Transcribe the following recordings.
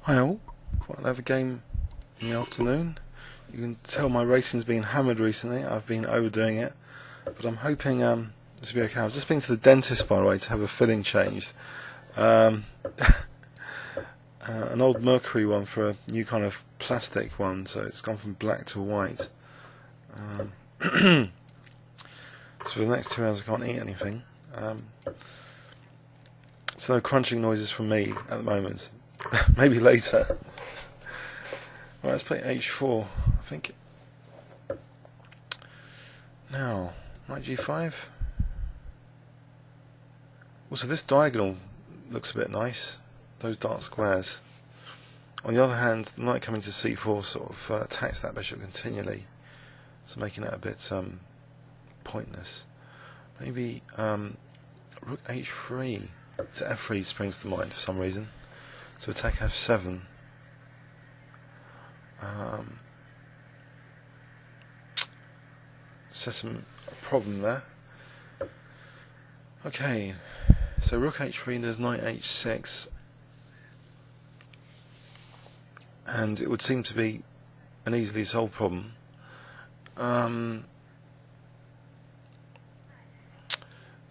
Hi all, quite another game in the afternoon. You can tell my racing's been hammered recently. I've been overdoing it, but I'm hoping this will be okay. I've just been to the dentist, by the way, to have a filling changed. An old mercury one for a new kind of plastic one, so it's gone from black to white. So for the next 2 hours I can't eat anything. So no crunching noises from me at the moment. Maybe later. Right, let's play H4, I think. Now, knight G5. Also, this diagonal looks a bit nice, those dark squares. On the other hand, the knight coming to C4 sort of attacks that bishop continually, so making it a bit pointless. Maybe Rook H3 to F3 springs to mind for some reason, to attack F7. Set a problem there. Okay, so Rook H3, there's Knight H6, and it would seem to be an easily solved problem.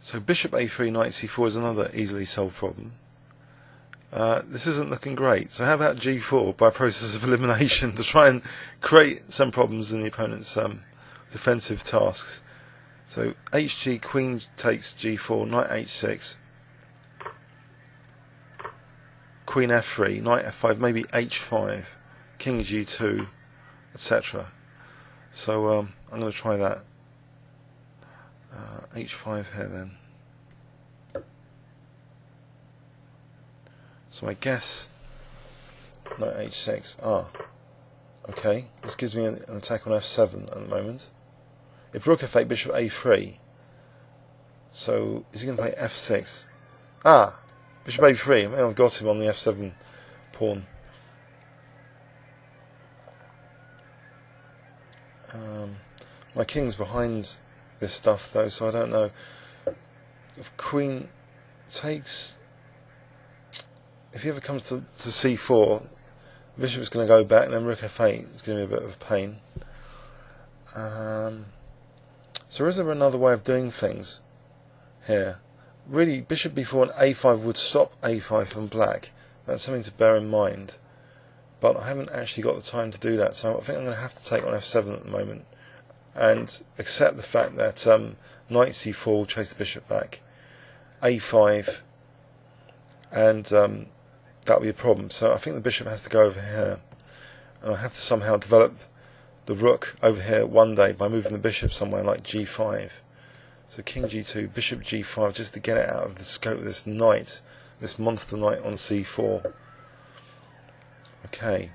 So Bishop A3, Knight C4 is another easily solved problem. This isn't looking great, so how about G4 by process of elimination to try and create some problems in the opponent's defensive tasks. So HG, Queen takes G4, Knight H6, Queen F3, Knight F5, maybe H5, King G2, etc. So I'm going to try that. H5 here then. So I guess Knight H6. Okay. This gives me an attack on F7 at the moment. If Rook F8, Bishop A3. So is he going to play F6? Bishop A3. I mean, I've got him on the F7 pawn. My king's behind this stuff though, so I don't know. If Queen takes, if he ever comes to C4, the bishop's going to go back, and then Rook F8 is going to be a bit of a pain. So is there another way of doing things here? Really, Bishop B4 and A5 would stop A5 from black. That's something to bear in mind. But I haven't actually got the time to do that, so I think I'm going to have to take on F7 at the moment and accept the fact that Knight C4 will chase the bishop back, A5, and that'll be a problem. So I think the bishop has to go over here, and I have to somehow develop the rook over here one day by moving the bishop somewhere like G5. So King G2, Bishop G5, just to get it out of the scope of this knight, this monster knight on C4. Okay,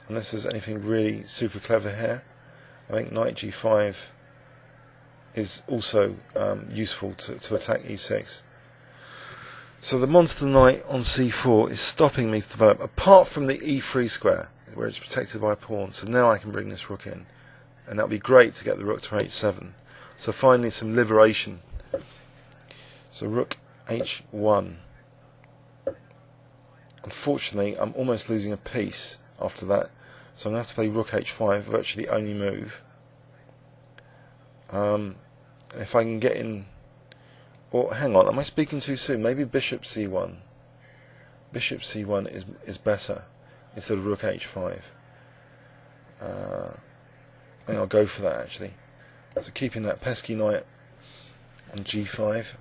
unless there's anything really super clever here. I think Knight G5 is also useful to attack E6. So the monster knight on C4 is stopping me to develop, apart from the E3 square, where it's protected by a pawn. So now I can bring this rook in, and that would be great to get the rook to H7. So finally some liberation. So Rook H1. Unfortunately, I'm almost losing a piece after that, so I'm going to have to play Rook H5, virtually the only move. And if I can get in, or hang on, am I speaking too soon? Maybe Bishop C1. Bishop C1 is better instead of Rook H5. I think I'll go for that actually. So keeping that pesky knight on G5.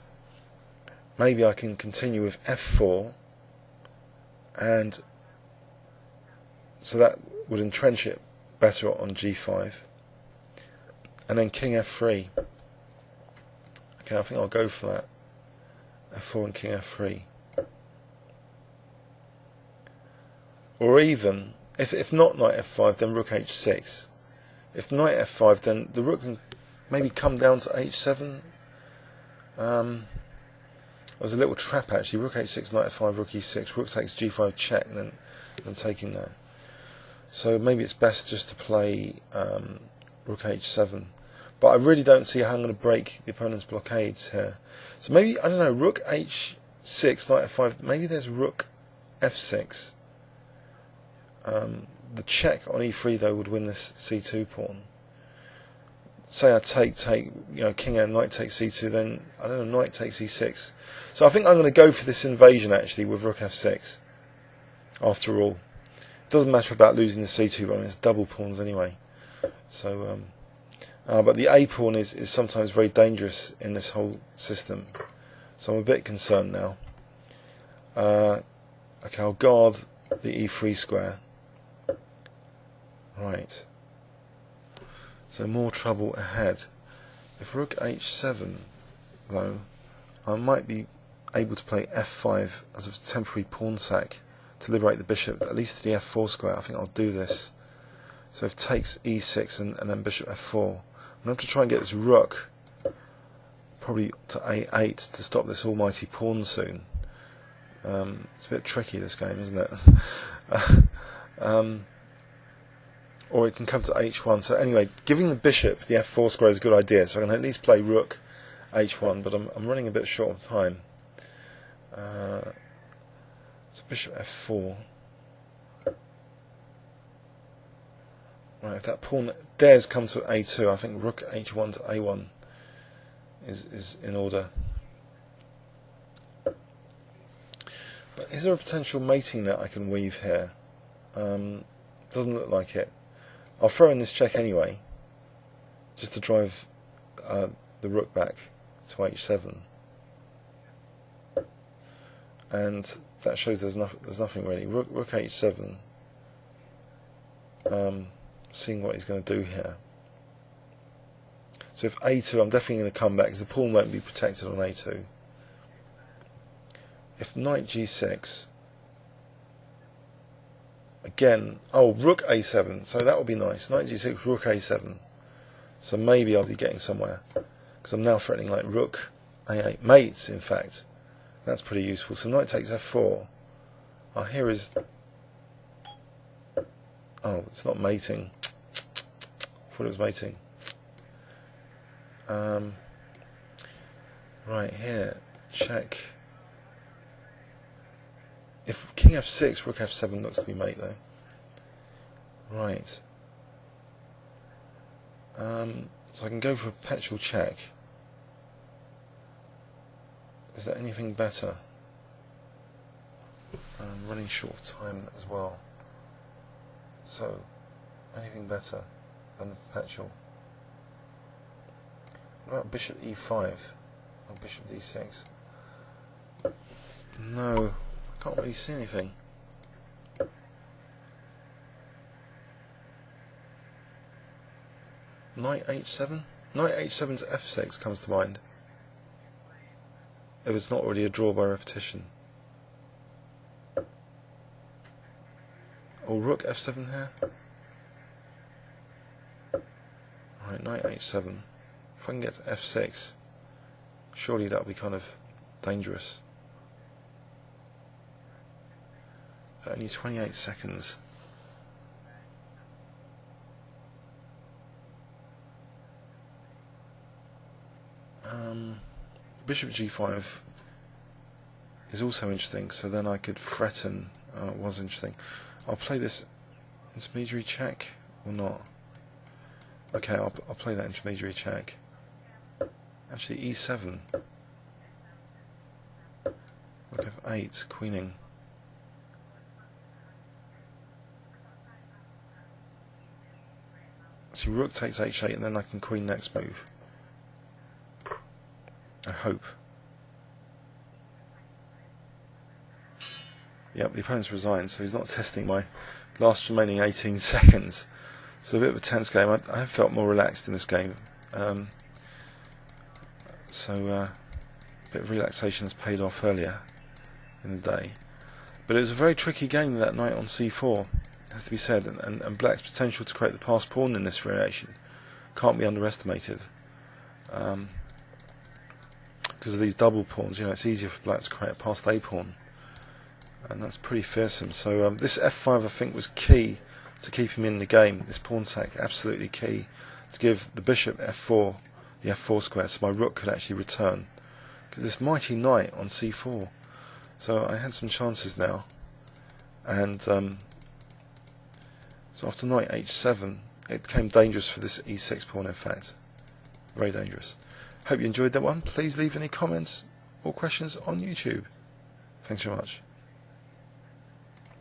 Maybe I can continue with F4, and so that would entrench it better on G5, and then King F3. Okay, I think I'll go for that. F4 and King F3. Or even, if not Knight F5, then Rook H6. If Knight F5, then the Rook can maybe come down to H7. There's a little trap actually. Rook H6, Knight F5, Rook E6, Rook takes G5 check, and then taking that. So maybe it's best just to play Rook H7. But I really don't see how I'm going to break the opponent's blockades here. So maybe, I don't know, Rook H6, Knight F5, maybe there's Rook F6. The check on e3 though would win this c2 pawn. Say I take king and knight takes c2, then I don't know, knight takes e6. So I think I'm going to go for this invasion actually with rook f6. After all, it doesn't matter about losing the c2 pawn; it's double pawns anyway. So, but the a pawn is sometimes very dangerous in this whole system. So I'm a bit concerned now. Okay, I'll guard the e3 square. Right. So more trouble ahead. If rook h7, though, I might be able to play f5 as a temporary pawn sack to liberate the bishop, at least to the f4 square. I think I'll do this. So if takes e6 and then bishop f4, I'm going to have to try and get this rook probably to a8 to stop this almighty pawn soon. It's a bit tricky, this game, isn't it? Or it can come to h1. So anyway, giving the bishop the f4 square is a good idea. So I can at least play rook h1, but I'm running a bit short of time. So bishop f4. Right, if that pawn dares come to a2, I think rook h1 to a1 is in order. But is there a potential mating that I can weave here? Doesn't look like it. I'll throw in this check anyway, just to drive the rook back to h7, and that shows there's nothing really. Rook h7. Seeing what he's going to do here. So if a2, I'm definitely going to come back because the pawn won't be protected on a2. If knight g6. Again, oh, rook a7, so that would be nice. Knight g6, rook a7. So maybe I'll be getting somewhere, because I'm now threatening like rook a8. Mates, in fact. That's pretty useful. So knight takes f4. Oh, here is... Oh, it's not mating. I thought it was mating. Right, here. Check. If king f6, rook f7 looks to be mate though. Right. So I can go for a perpetual check. Is there anything better? I'm running short of time as well. So, anything better than the perpetual? What about bishop e5 or bishop d6? No. Can't really see anything. Knight h7? Knight h7 to f6 comes to mind. If it's not already a draw by repetition. Or rook f7 here. Right, knight h7. If I can get to f6, surely that would be kind of dangerous. Only 28 seconds. Bishop g5 is also interesting, so then I could threaten. It was interesting. I'll play this intermediary check or not. Okay, I'll play that intermediary check. Actually, e7. Rook f8, queening. So rook takes h8, and then I can queen next move. I hope. Yep, the opponent's resigned, so he's not testing my last remaining 18 seconds. So a bit of a tense game. I have felt more relaxed in this game. A bit of relaxation has paid off earlier in the day. But it was a very tricky game, that knight on c4. Has to be said, and black's potential to create the passed pawn in this variation can't be underestimated. Because of these double pawns, it's easier for black to create a passed a pawn, and that's pretty fearsome. So this f5 I think was key to keep him in the game. This pawn sack absolutely key to give the bishop f4 the f4 square, so my rook could actually return. Because this mighty knight on c4. So I had some chances now, and So after knight h7, it became dangerous for this e6 pawn, in fact. Very dangerous. Hope you enjoyed that one. Please leave any comments or questions on YouTube. Thanks very much.